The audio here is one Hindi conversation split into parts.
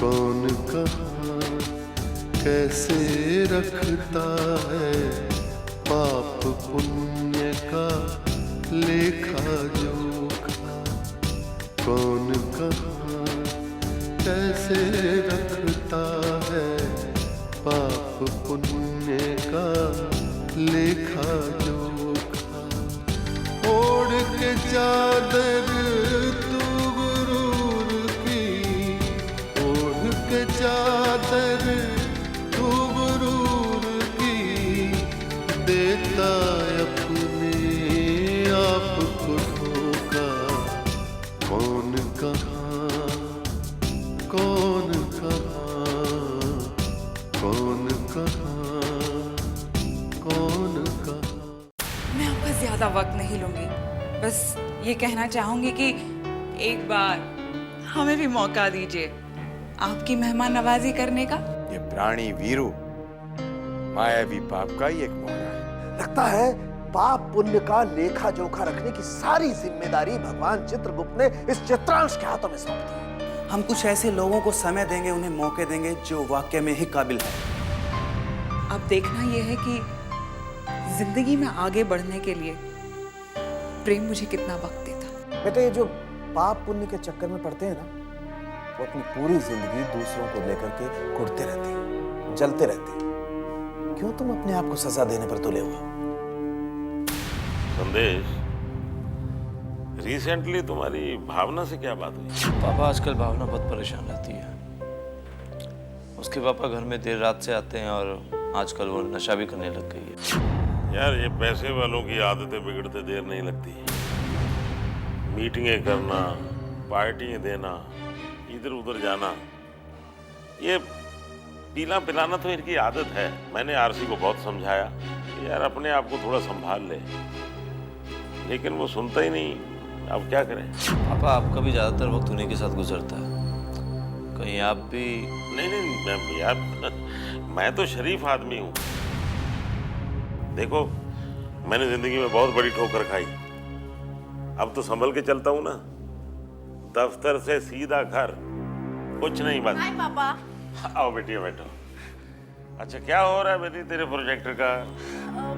कौन कहाँ कैसे रखता है पाप पुण्य का लेखा जोखा। कौन कहाँ कैसे रखता है पाप पुण्य का लेखा जोखा। ओढ़ के चादर तू गुरूर की, ओढ़ के चादर तू गुरूर की, देता अपने आप को धोखा। कौन कहाँ कौन कहाँ कौन कहाँ कौन कहाँ। मैं आपका ज्यादा वक्त नहीं लूंगी, बस ये कहना चाहूंगी कि एक बार हमें भी मौका दीजिए आपकी मेहमान नवाजी करने का। ये प्राणी वीरू मायावी पाप का ही एक मोहरा है। लगता है पाप पुण्य का लेखा जोखा रखने की सारी जिम्मेदारी भगवान चित्रगुप्त ने इस चित्रांश के हाथों में सौंप दी। हम कुछ ऐसे लोगों को समय देंगे, उन्हें मौके देंगे जो वाकई में ही काबिल है। अब देखना यह है कि जिंदगी में आगे बढ़ने के लिए प्रेम मुझे कितना वक्त देता। बेटे, ये जो पाप पुण्य के चक्कर में पड़ते हैं ना, वो अपनी पूरी जिंदगी दूसरों को लेकर के कुढ़ते रहते हैं, जलते रहते हैं। क्यों तुम अपने आप को सजा देने पर तुले हुए हो? संदेश, रिसेंटली तुम्हारी भावना से क्या बात हुई? पापा, आजकल भावना बहुत परेशान रहती है। उसके पापा घर में देर रात से आते हैं और आजकल वो नशा भी करने लग गई है। यार, ये पैसे वालों की आदतें बिगड़ते देर नहीं लगती। मीटिंगें करना, पार्टियां देना, इधर उधर जाना, ये पीला पिलाना तो इनकी आदत है। मैंने आरसी को बहुत समझाया कि यार अपने आप को थोड़ा संभाल ले, लेकिन वो सुनता ही नहीं। अब क्या करें? पापा, आपका भी ज्यादातर वक्त उन्हीं के साथ गुजरता है, कहीं आप भी? नहीं, यार मैं तो शरीफ आदमी हूँ। देखो, मैंने जिंदगी में बहुत बड़ी ठोकर खाई, अब तो संभल के चलता हूँ ना। दफ्तर से सीधा घर, कुछ नहीं बस। हाय पापा। आओ बेटी, बैठो। अच्छा, क्या हो रहा है बेटी तेरे प्रोजेक्ट का?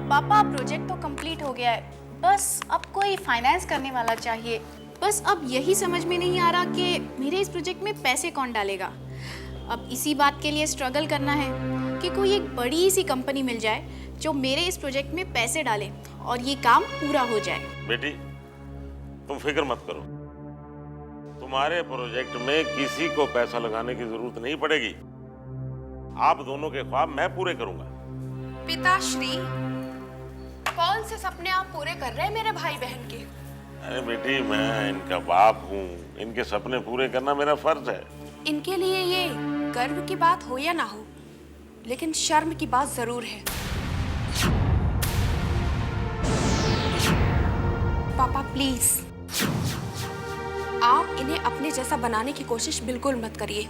पापा, प्रोजेक्ट तो कंप्लीट हो गया है, बस अब कोई फाइनेंस करने वाला चाहिए। बस अब यही समझ में नहीं आ रहा कि मेरे इस प्रोजेक्ट में पैसे कौन डालेगा। अब इसी बात के लिए स्ट्रगल करना है कि कोई एक बड़ी सी कंपनी मिल जाए जो मेरे इस प्रोजेक्ट में पैसे डाले और ये काम पूरा हो जाए। बेटी, तुम फिक्र मत करो, तुम्हारे प्रोजेक्ट में किसी को पैसा लगाने की जरूरत नहीं पड़ेगी। आप दोनों के ख्वाब मैं पूरे करूंगा। पिताश्री, कौन से सपने आप पूरे कर रहे हैं मेरे भाई बहन के? अरे बेटी, मैं इनका बाप हूँ, इनके सपने पूरे करना मेरा फर्ज है। इनके लिए ये गर्व की बात हो या ना हो, लेकिन शर्म की बात जरूर है। पापा प्लीज, आप इन्हें अपने जैसा बनाने की कोशिश बिल्कुल मत करिए।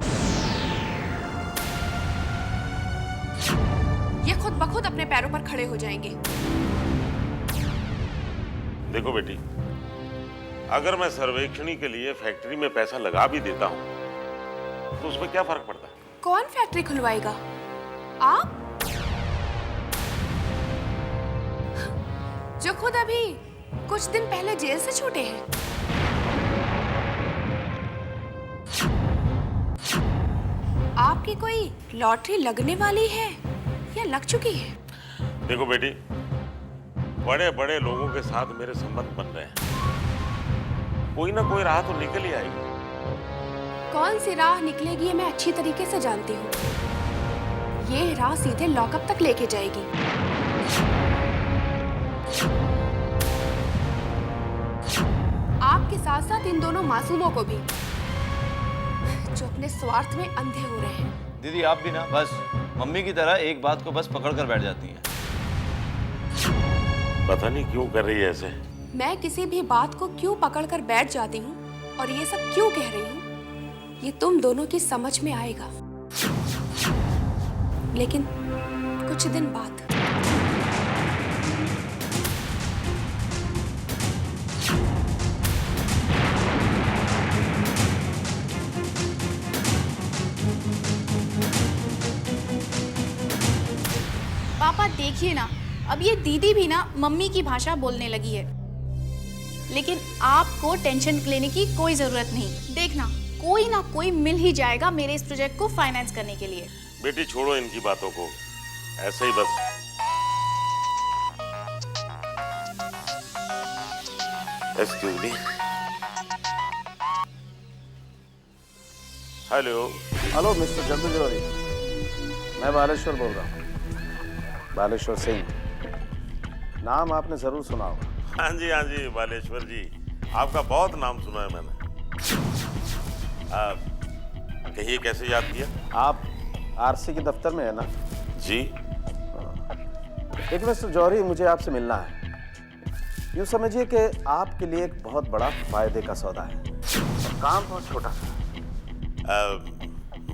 ये खुद ब खुद अपने पैरों पर खड़े हो जाएंगे। देखो बेटी, अगर मैं सर्वेक्षणी के लिए फैक्ट्री में पैसा लगा भी देता हूँ तो उसमें क्या फर्क पड़ता है? कौन फैक्ट्री खुलवाएगा? आप, जो खुद अभी कुछ दिन पहले जेल से छूटे हैं। आपकी कोई लॉटरी लगने वाली है या लग चुकी है? देखो बेटी, बड़े बड़े लोगों के साथ मेरे संबंध बन रहे हैं, कोई ना कोई राह तो निकल ही आएगी। कौन सी राह निकलेगी ये मैं अच्छी तरीके से जानती हूँ। ये राह सीधे लॉकअप तक लेके जाएगी। आपके साथ साथ इन दोनों मासूमों को भी, जो अपने स्वार्थ में अंधे हो रहे हैं। दीदी, आप भी ना बस मम्मी की तरह एक बात को बस पकड़ कर बैठ जाती हैं। पता नहीं क्यों कर रही है ऐसे। मैं किसी भी बात को क्यों पकड़ कर बैठ जाती हूँ और ये सब क्यों कह रही हूँ, ये तुम दोनों की समझ में आएगा, लेकिन कुछ दिन बाद। पापा देखिए ना, अब ये दीदी भी ना मम्मी की भाषा बोलने लगी है। लेकिन आपको टेंशन लेने की कोई जरूरत नहीं। देखना, कोई ना कोई मिल ही जाएगा मेरे इस प्रोजेक्ट को फाइनेंस करने के लिए। बेटी छोड़ो इनकी बातों को, ऐसे ही बस। Excuse me. Hello. Hello mister Jaldu Jori, मैं बालेश्वर बोल रहा हूँ, बालेश्वर सिंह। नाम आपने जरूर सुना होगा। हाँ जी बालेश्वर जी, आपका बहुत नाम सुना है मैंने। कहिए कैसे याद किया? आप आरसी के दफ्तर में है ना? जी। देखिए मिस्टर जौहरी, मुझे आपसे मिलना है। यूँ समझिए कि आपके लिए एक बहुत बड़ा फायदे का सौदा है और काम बहुत छोटा सा।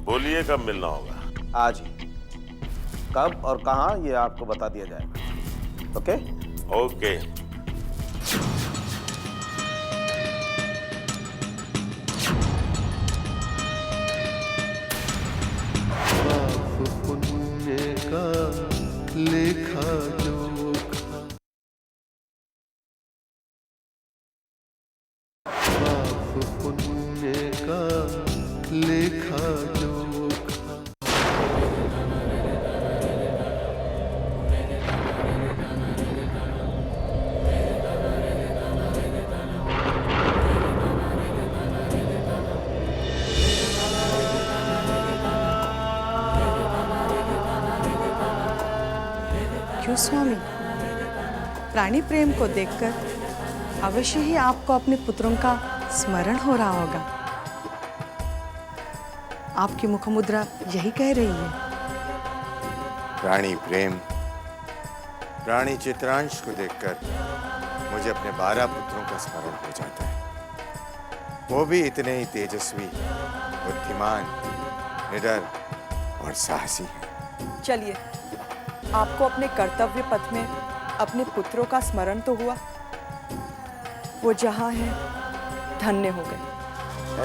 बोलिए कब मिलना होगा? आज ही। कब और कहाँ ये आपको बता दिया जाएगा। ओके? ओके। पाप पुण्य का लेखा जोखा, पाप पुण्य का लेखा जोखा। क्यों स्वामी, प्राणी प्रेम को देखकर अवश्य ही आपको अपने पुत्रों का स्मरण हो रहा होगा। आपकी मुखमुद्रा यही कह रही है। प्राणी प्रेम, प्राणी चित्रांश को देखकर मुझे अपने 12 पुत्रों का स्मरण हो जाता है। वो भी इतने ही तेजस्वी, बुद्धिमान, निडर और साहसी हैं। चलिए, आपको अपने कर्तव्य पथ में अपने पुत्रों का स्मरण तो हुआ। वो जहाँ हैं, धन्य हो गए।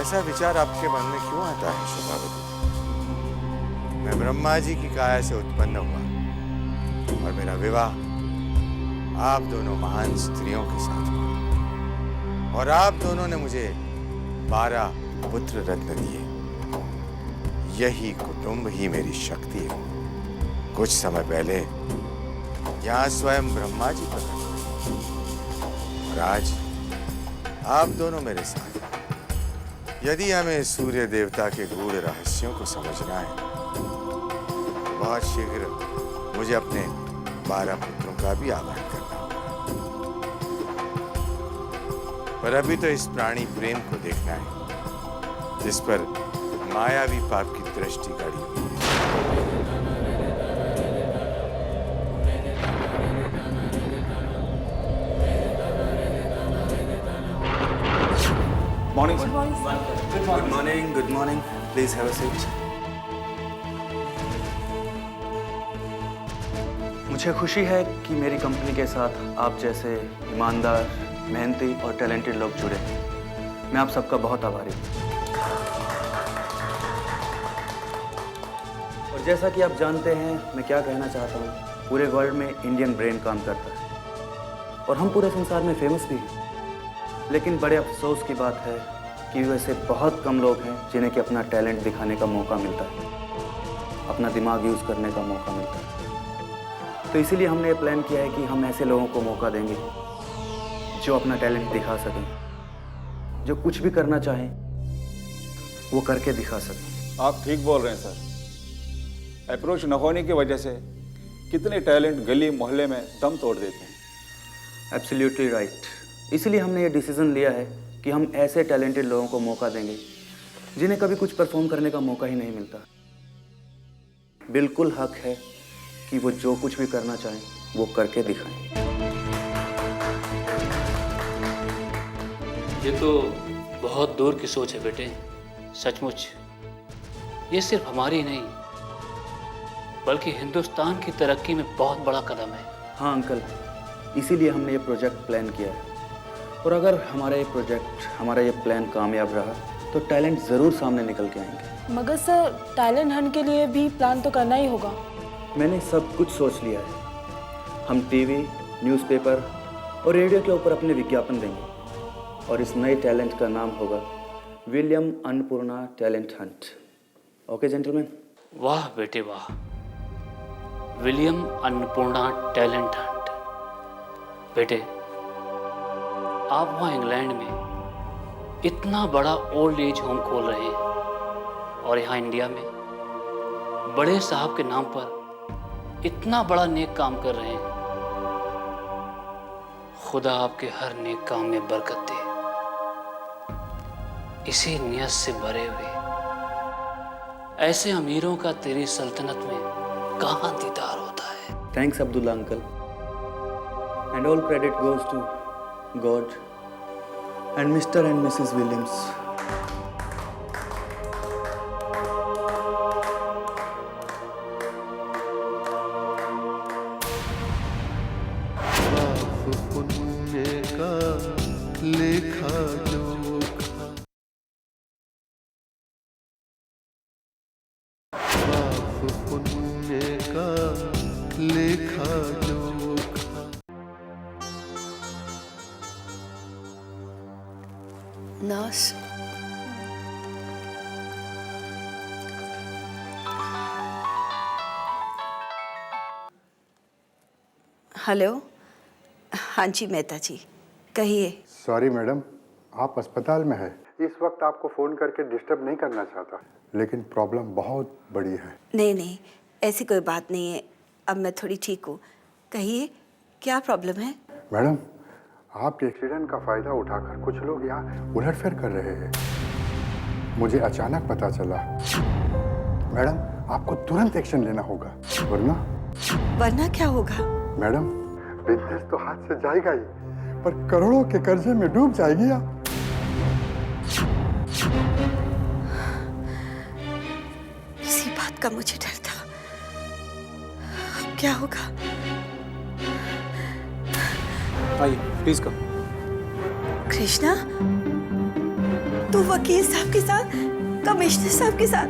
ऐसा विचार आपके मन में क्यों आता है शोभावती? मैं ब्रह्मा जी की काया से उत्पन्न हुआ और मेरा विवाह आप दोनों महान स्त्रियों के साथ हुआ और आप दोनों ने मुझे 12 पुत्र रत्न दिए। यही कुटुंब ही मेरी शक्ति है। कुछ समय पहले यहाँ स्वयं ब्रह्मा जी प्रकट हुए और आज आप दोनों मेरे साथ हैं। यदि हमें सूर्य देवता के गूढ़ रहस्यों को समझना है तो बहुत शीघ्र मुझे अपने 12 पुत्रों का भी आह्वान करना होगा। पर अभी तो इस प्राणी प्रेम को देखना है जिस पर मायावी पाप की दृष्टि गड़ी हुई है। Morning sir. Good morning, good morning. Please have a seat. मुझे खुशी है कि मेरी कंपनी के साथ आप जैसे ईमानदार, मेहनती और टैलेंटेड लोग जुड़े हैं। मैं आप सबका बहुत आभारी हूँ। और जैसा कि आप जानते हैं, मैं क्या कहना चाहता हूँ, पूरे वर्ल्ड में इंडियन ब्रेन काम करता है और हम पूरे संसार में फेमस भी हैं। लेकिन बड़े अफसोस की बात है कि वैसे बहुत कम लोग हैं जिन्हें कि अपना टैलेंट दिखाने का मौका मिलता है, अपना दिमाग यूज़ करने का मौका मिलता है। तो इसीलिए हमने ये प्लान किया है कि हम ऐसे लोगों को मौका देंगे जो अपना टैलेंट दिखा सकें, जो कुछ भी करना चाहें वो करके दिखा सकें। आप ठीक बोल रहे हैं सर। अप्रोच न होने की वजह से कितने टैलेंट गली मोहल्ले में दम तोड़ देते हैं। Absolutely right. इसीलिए हमने ये डिसीजन लिया है कि हम ऐसे टैलेंटेड लोगों को मौका देंगे जिन्हें कभी कुछ परफॉर्म करने का मौका ही नहीं मिलता। बिल्कुल हक है कि वो जो कुछ भी करना चाहें वो करके दिखाएं। ये तो बहुत दूर की सोच है बेटे, सचमुच। ये सिर्फ हमारी नहीं बल्कि हिंदुस्तान की तरक्की में बहुत बड़ा कदम है। हाँ अंकल, इसीलिए हमने ये प्रोजेक्ट प्लान किया है। और अगर हमारा ये प्रोजेक्ट, हमारा ये प्लान कामयाब रहा तो टैलेंट ज़रूर सामने निकल के आएंगे। मगर सर, टैलेंट हंट के लिए भी प्लान तो करना ही होगा। मैंने सब कुछ सोच लिया है। हम टीवी, न्यूज़पेपर और रेडियो के ऊपर अपने विज्ञापन देंगे और इस नए टैलेंट का नाम होगा William Annapurna talent Hunt. Okay gentleman? वाह बेटे वाह, विलियम अन्नपूर्णा टैलेंट हंट। बेटे, आप वहाँ इंग्लैंड में इतना बड़ा ओल्ड एज होम खोल रहे हैं और यहाँ इंडिया में बड़े साहब के नाम पर इतना बड़ा नेक काम कर रहे हैं। खुदा आपके हर नेक काम में बरकत दे। इसी नियत से भरे हुए ऐसे अमीरों का तेरी सल्तनत में कहाँ दीदार होता है। Thanks Abdullah uncle, and all credit goes to God and mister and missus Williams. पाप पुण्य का लेखा जोखा, पाप पुण्य का लेखा जोखा। Nurse, hello. हाँ जी मेहता जी, कहिए। सॉरी मैडम, आप अस्पताल में है। इस वक्त आपको फ़ोन करके डिस्टर्ब नहीं करना चाहता, लेकिन प्रॉब्लम बहुत बड़ी है। नहीं नहीं, ऐसी कोई बात नहीं है, अब मैं थोड़ी ठीक हूँ। कहिए, क्या प्रॉब्लम है? मैडम, आपके एक्सीडेंट का फ़ायदा उठाकर कुछ लोग यहाँ उलटफेर कर रहे हैं। मुझे अचानक पता चला। मैडम, आपको तुरंत एक्शन लेना होगा, वरना क्या होगा? मैडम, बिजनेस तो हाथ से जाएगा ही, पर करोड़ों के कर्जे में डूब जाएगी आप। इसी बात का मुझे डर था। अब क्या होगा? आइए प्लीज कम। कृष्णा, तू वकील साहब के साथ, कमिश्नर साहब के साथ,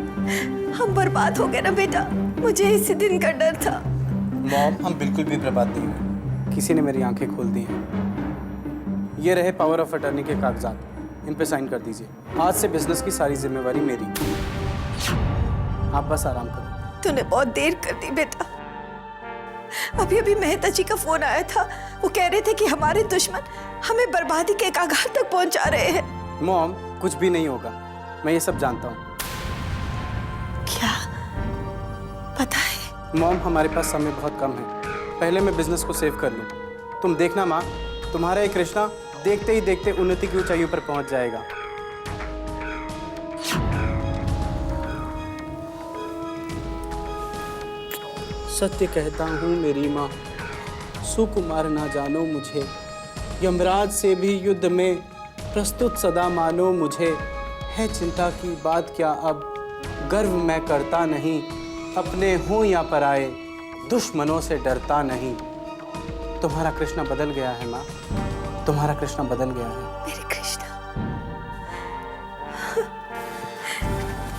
हम बर्बाद हो गए ना बेटा। मुझे इसी दिन का डर था। मॉम, हम बिल्कुल भी बर्बाद नहीं हुए। किसी ने मेरी आंखें खोल दी हैं। ये रहे पावर ऑफ अटर्नी के कागजात, इन पे साइन कर दीजिए। आज से बिजनेस की सारी जिम्मेवारी मेरी। आप बस आराम करो। तूने बहुत देर कर दी बेटा। अभी अभी मेहता जी का फोन आया था, वो कह रहे थे कि हमारे दुश्मन हमें बर्बादी के कगार तक पहुंचा रहे हैं। मॉम, कुछ भी नहीं होगा, मैं ये सब जानता हूँ। क्या पता है? मॉम, हमारे पास समय बहुत कम है, पहले मैं बिजनेस को सेव कर लूँ। तुम देखना माँ, तुम्हारा ये कृष्णा देखते ही देखते उन्नति की ऊंचाइयों पर पहुंच जाएगा। सत्य कहता हूँ मेरी माँ, सुकुमार ना जानो मुझे, यमराज से भी युद्ध में प्रस्तुत सदा मानो मुझे। है चिंता की बात क्या अब, गर्व मैं करता नहीं, अपने हों या पराए, दुश्मनों से डरता नहीं। तुम्हारा कृष्णा बदल गया है माँ, तुम्हारा कृष्णा बदल गया है। मेरे कृष्णा।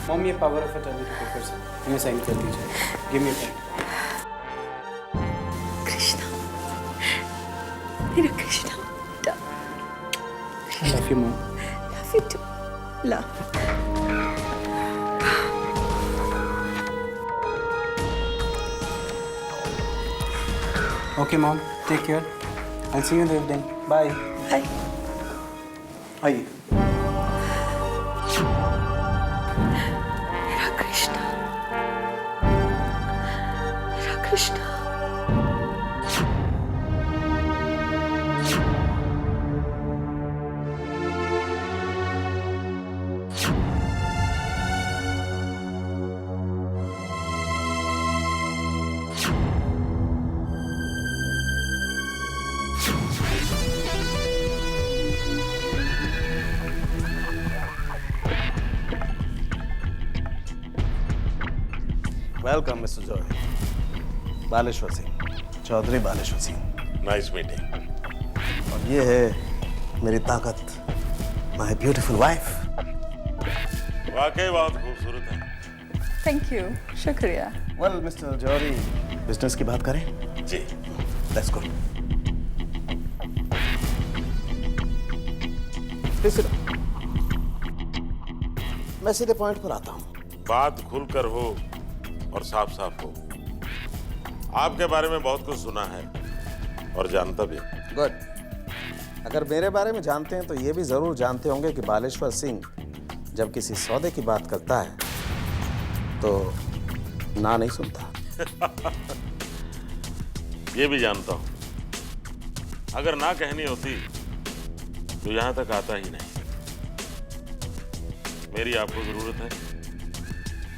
मॉम, ये पावर ऑफ अटर्नी के पेपर्स हैं, इन्हें साइन कर दीजिए। Give me pen. कृष्णा, मेरा Krishna. I love you, Mom. Love you too. Love. Okay, Mom. Take care. I'll see you in the evening. Bye. Bye. आइए। मेरा कृष्णा, मेरा Krishna. Welcome mister Joy. Baleshwar Singh, Chaudhary Baleshwar Singh. Nice meeting. और ये है मेरी ताकत, माय ब्यूटीफुल वाइफ। वाकई बहुत खूबसूरत है। थैंक यू, शुक्रिया। वेल मिस्टर जॉरी, बिजनेस की बात करें? जी। Let's go. Please sit down. मैं सीधे पॉइंट पर आता हूँ। बात खुलकर हो और साफ साफ हो। आपके बारे में बहुत कुछ सुना है और जानता भी। गुड। अगर मेरे बारे में जानते हैं तो ये भी जरूर जानते होंगे कि बालेश्वर सिंह जब किसी सौदे की बात करता है तो ना नहीं सुनता। ये भी जानता हूं, अगर ना कहनी होती तो यहां तक आता ही नहीं। मेरी आपको जरूरत है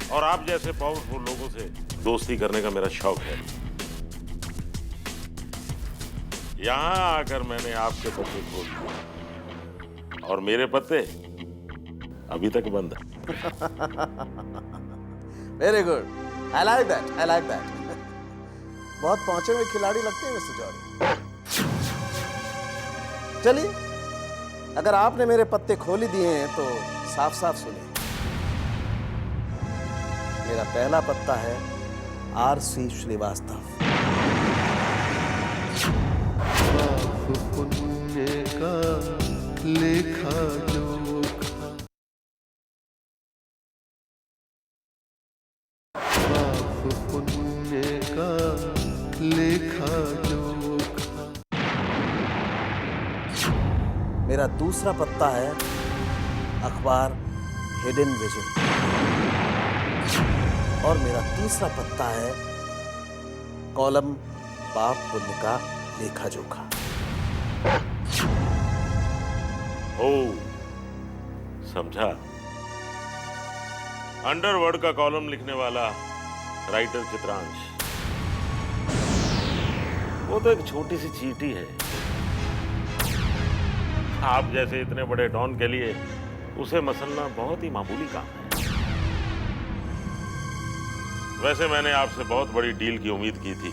और आप जैसे पावरफुल लोगों से दोस्ती करने का मेरा शौक है। यहां आकर मैंने आपके पत्ते खोल दिए और मेरे पत्ते अभी तक बंद है। Very good, I like that, I like that. बहुत पहुंचे हुए खिलाड़ी लगते हैं मिस्टर जौहरी। चलिए, अगर आपने मेरे पत्ते खोल ही दिए हैं तो साफ साफ सुनिए। मेरा पहला पत्ता है आरसी श्रीवास्तव। पाप पुण्य का लेखा जोखा, पाप पुण्य का लेखा जोखा। मेरा दूसरा पत्ता है अखबार हिडन विजन और मेरा तीसरा पत्ता है कॉलम पाप पुण्य का लेखा जोखा। ओ, समझा। अंडरवर्ल्ड का कॉलम लिखने वाला राइटर चित्रांश, वो तो एक छोटी सी चींटी है। आप जैसे इतने बड़े डॉन के लिए उसे मसलना बहुत ही मामूली काम है। वैसे मैंने आपसे बहुत बड़ी डील की उम्मीद की थी।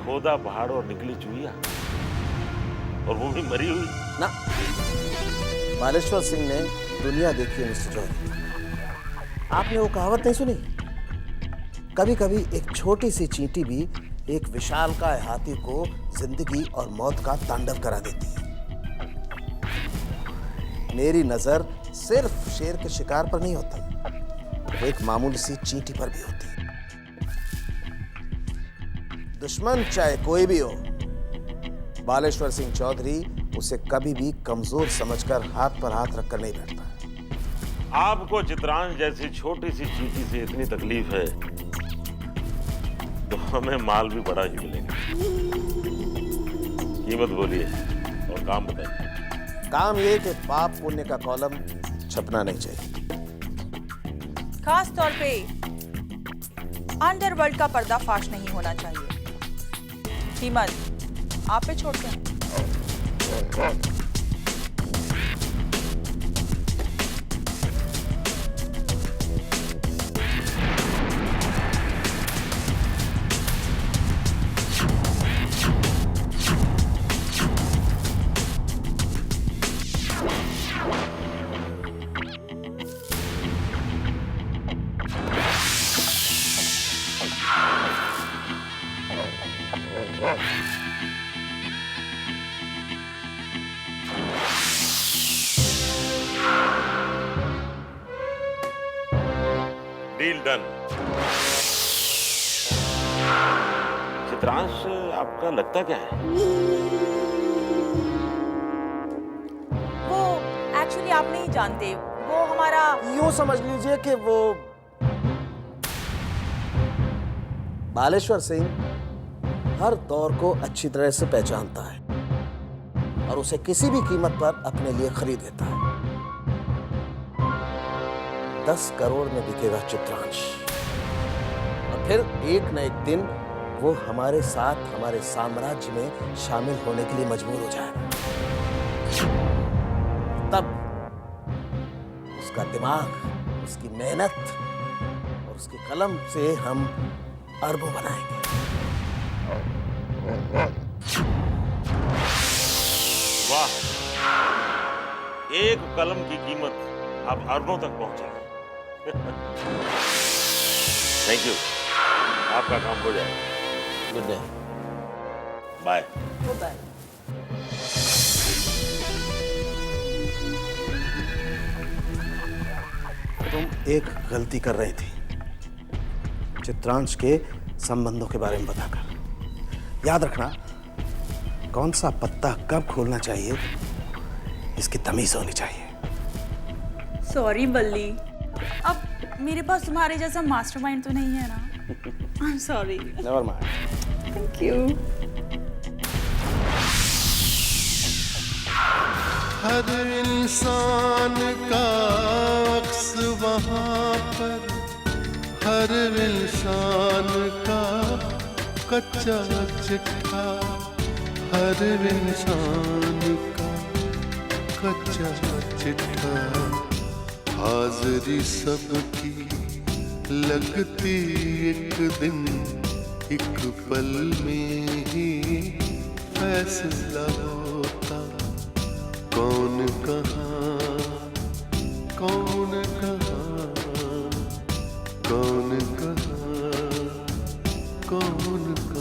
खोदा पहाड़ और निकली चुहिया, और वो भी मरी हुई ना। बालेश्वर सिंह ने दुनिया देखी है मिस्टर जौहरी। आपने वो कहावत नहीं सुनी, कभी कभी एक छोटी सी चींटी भी एक विशालकाय हाथी को जिंदगी और मौत का तांडव करा देती है। मेरी नजर सिर्फ शेर के शिकार पर नहीं होती, वो एक मामूली सी चींटी पर भी होती है। दुश्मन चाहे कोई भी हो, बालेश्वर सिंह चौधरी उसे कभी भी कमजोर समझकर हाथ पर हाथ रखकर नहीं बैठता। आपको चित्रांश जैसी छोटी सी चींटी से इतनी तकलीफ है तो हमें माल भी बड़ा ही मिलेगा। कीमत बोलिए और काम बताइए। काम ये कि पाप पुण्य का कॉलम छपना नहीं चाहिए। खास तौर पे अंडरवर्ल्ड का पर्दाफाश नहीं होना चाहिए। कीमत आप पे छोड़ते हैं। Deal done. चित्रांश आपका लगता क्या है? वो एक्चुअली आप नहीं जानते, वो हमारा यूं समझ लीजिए कि वो बालेश्वर सिंह हर दौर को अच्छी तरह से पहचानता है और उसे किसी भी कीमत पर अपने लिए खरीद लेता है। 10 करोड़ में बिकेगा चित्रांश और फिर एक न एक दिन वो हमारे साथ हमारे साम्राज्य में शामिल होने के लिए मजबूर हो जाएगा। तब उसका दिमाग, उसकी मेहनत और उसकी कलम से हम अरबों बनाएंगे। वाह, एक कलम की कीमत अब अरबों तक पहुंचेगी। थैंक यू, आपका काम हो जाएगा। Good day. बाय। बाय। तुम एक गलती कर रही थी चित्रांश के संबंधों के बारे में बताकर। याद रखना, कौन सा पत्ता कब खोलना चाहिए इसकी तमीज होनी चाहिए। सॉरी बल्ली, अब मेरे पास तुम्हारे जैसा मास्टरमाइंड तो नहीं है ना। I am sorry. Never mind. Thank you. हर इंसान का अक्स वहाँ पर, हर इंसान का कच्चा चिट्ठा, हर इंसान का कच्चा चिट्ठा। हाजिरी सबकी लगती एक दिन, एक पल में ही फैसला होता। कौन कहाँ, कौन कहाँ, कौन कहाँ, कौन कहाँ।